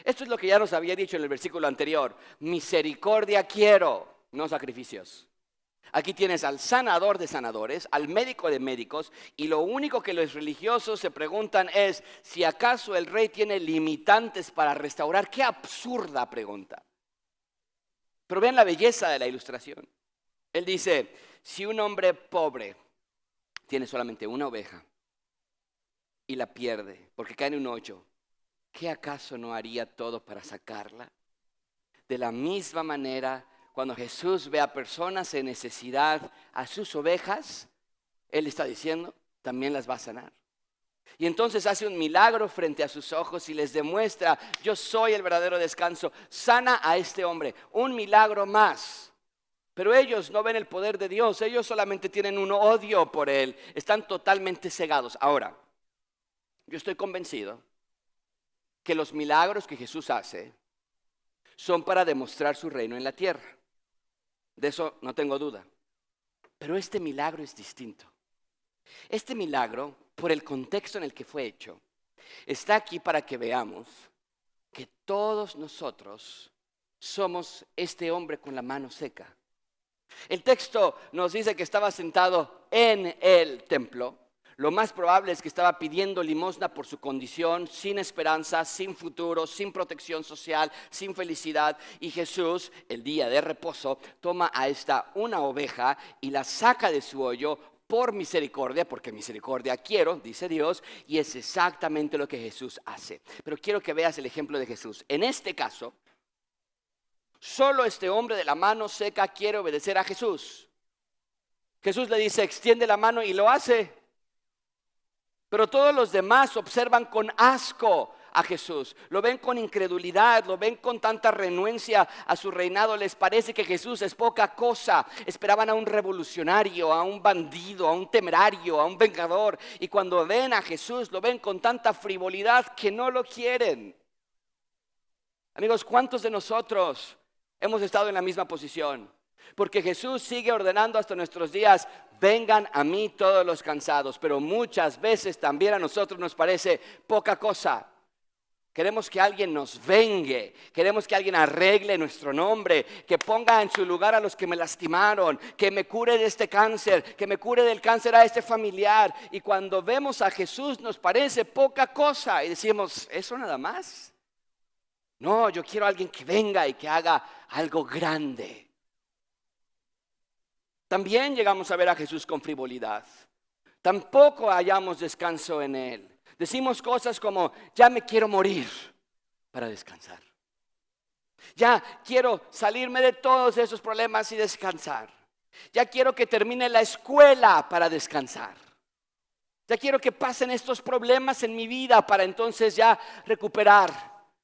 Esto es lo que ya nos había dicho en el versículo anterior. Misericordia quiero, no sacrificios. Aquí tienes al sanador de sanadores, al médico de médicos, y lo único que los religiosos se preguntan es si acaso el rey tiene limitantes para restaurar. Qué absurda pregunta. Pero vean la belleza de la ilustración. Él dice, si un hombre pobre tiene solamente una oveja y la pierde porque cae en un hoyo, ¿qué acaso no haría todo para sacarla? De la misma manera, cuando Jesús ve a personas en necesidad, a sus ovejas, Él está diciendo, también las va a sanar. Y entonces hace un milagro frente a sus ojos y les demuestra, yo soy el verdadero descanso. Sana a este hombre, un milagro más. Pero ellos no ven el poder de Dios, ellos solamente tienen un odio por Él, están totalmente cegados. Ahora, yo estoy convencido que los milagros que Jesús hace son para demostrar su reino en la tierra. De eso no tengo duda. Pero este milagro es distinto. Este milagro, por el contexto en el que fue hecho, está aquí para que veamos que todos nosotros somos este hombre con la mano seca. El texto nos dice que estaba sentado en el templo. Lo más probable es que estaba pidiendo limosna por su condición, sin esperanza, sin futuro, sin protección social, sin felicidad. Y Jesús, el día de reposo, toma a esta una oveja y la saca de su hoyo por misericordia, porque misericordia quiero, dice Dios, y es exactamente lo que Jesús hace. Pero quiero que veas el ejemplo de Jesús. En este caso, solo este hombre de la mano seca quiere obedecer a Jesús. Jesús le dice, extiende la mano, y lo hace. Pero todos los demás observan con asco a Jesús, lo ven con incredulidad, lo ven con tanta renuencia a su reinado. Les parece que Jesús es poca cosa. Esperaban a un revolucionario, a un bandido, a un temerario, a un vengador. Y cuando ven a Jesús, lo ven con tanta frivolidad que no lo quieren. Amigos, ¿cuántos de nosotros hemos estado en la misma posición? Porque Jesús sigue ordenando hasta nuestros días, vengan a mí todos los cansados. Pero muchas veces también a nosotros nos parece poca cosa. Queremos que alguien nos vengue, queremos que alguien arregle nuestro nombre, que ponga en su lugar a los que me lastimaron, que me cure de este cáncer, que me cure del cáncer a este familiar. Y cuando vemos a Jesús nos parece poca cosa y decimos, ¿eso nada más? No, yo quiero a alguien que venga y que haga algo grande. También llegamos a ver a Jesús con frivolidad. Tampoco hallamos descanso en Él. Decimos cosas como, ya me quiero morir para descansar. Ya quiero salirme de todos esos problemas y descansar. Ya quiero que termine la escuela para descansar. Ya quiero que pasen estos problemas en mi vida para entonces ya recuperar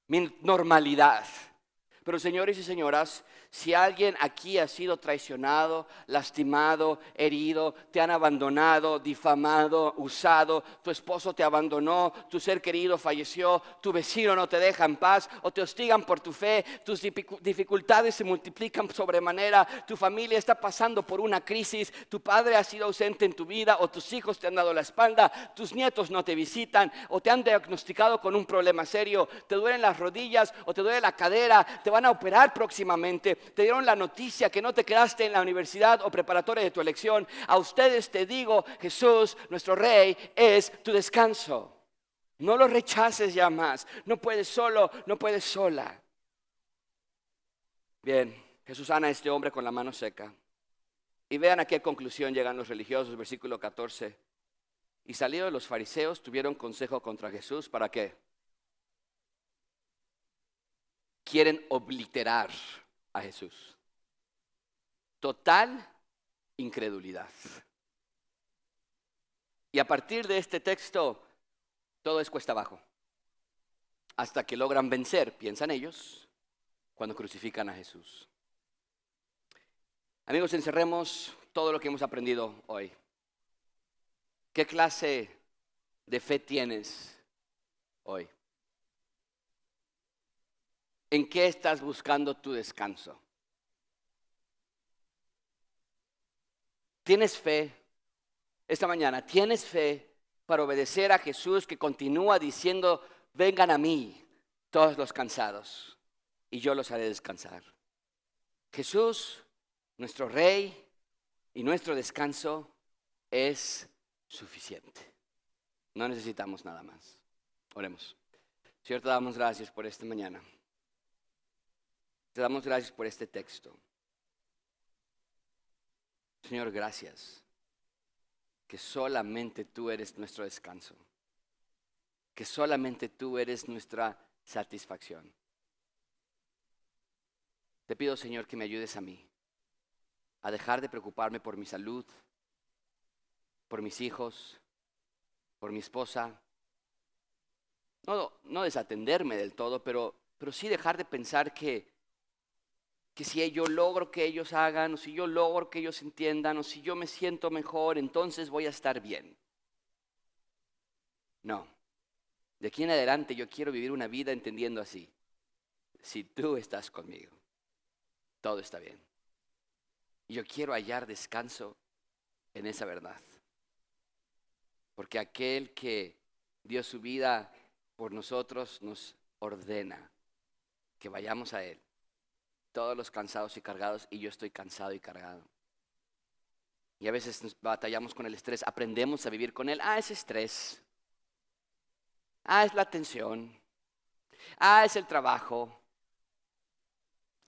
mi normalidad. Pero señores y señoras, si alguien aquí ha sido traicionado, lastimado, herido, te han abandonado, difamado, usado, tu esposo te abandonó, tu ser querido falleció, tu vecino no te deja en paz, o te hostigan por tu fe, tus dificultades se multiplican sobremanera, tu familia está pasando por una crisis, tu padre ha sido ausente en tu vida, o tus hijos te han dado la espalda, tus nietos no te visitan, o te han diagnosticado con un problema serio, te duelen las rodillas o te duele la cadera, te van a operar próximamente. Te dieron la noticia que no te quedaste en la universidad o preparatoria de tu elección. A ustedes te digo, Jesús, nuestro Rey, es tu descanso. No lo rechaces ya más. No puedes solo, no puedes sola. Bien, Jesús sana a este hombre con la mano seca. Y vean a qué conclusión llegan los religiosos, versículo 14. Y salidos los fariseos tuvieron consejo contra Jesús. ¿Para qué? Quieren obliterar a Jesús. Total incredulidad. Y a partir de este texto, todo es cuesta abajo. Hasta que logran vencer, piensan ellos, cuando crucifican a Jesús. Amigos, encerremos todo lo que hemos aprendido hoy. ¿Qué clase de fe tienes hoy? ¿En qué estás buscando tu descanso? ¿Tienes fe esta mañana? ¿Tienes fe para obedecer a Jesús que continúa diciendo, vengan a mí todos los cansados y yo los haré descansar? Jesús, nuestro Rey y nuestro descanso es suficiente. No necesitamos nada más. Oremos. Señor, te damos gracias por esta mañana. Te damos gracias por este texto. Señor, gracias que solamente tú eres nuestro descanso, que solamente tú eres nuestra satisfacción. Te pido, Señor, que me ayudes a mí a dejar de preocuparme por mi salud, por mis hijos, por mi esposa. No desatenderme del todo, pero sí dejar de pensar que si yo logro que ellos hagan, o si yo logro que ellos entiendan, o si yo me siento mejor, entonces voy a estar bien. No. De aquí en adelante yo quiero vivir una vida entendiendo así. Si tú estás conmigo, todo está bien. Y yo quiero hallar descanso en esa verdad. Porque aquel que dio su vida por nosotros nos ordena que vayamos a Él. Todos los cansados y cargados, y yo estoy cansado y cargado. Y a veces nos batallamos con el estrés, aprendemos a vivir con él. Es estrés. Es la tensión. Es el trabajo.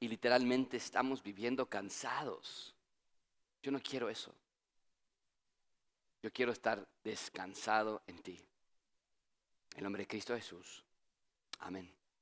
Y literalmente estamos viviendo cansados. Yo no quiero eso. Yo quiero estar descansado en ti. En el nombre de Cristo Jesús. Amén.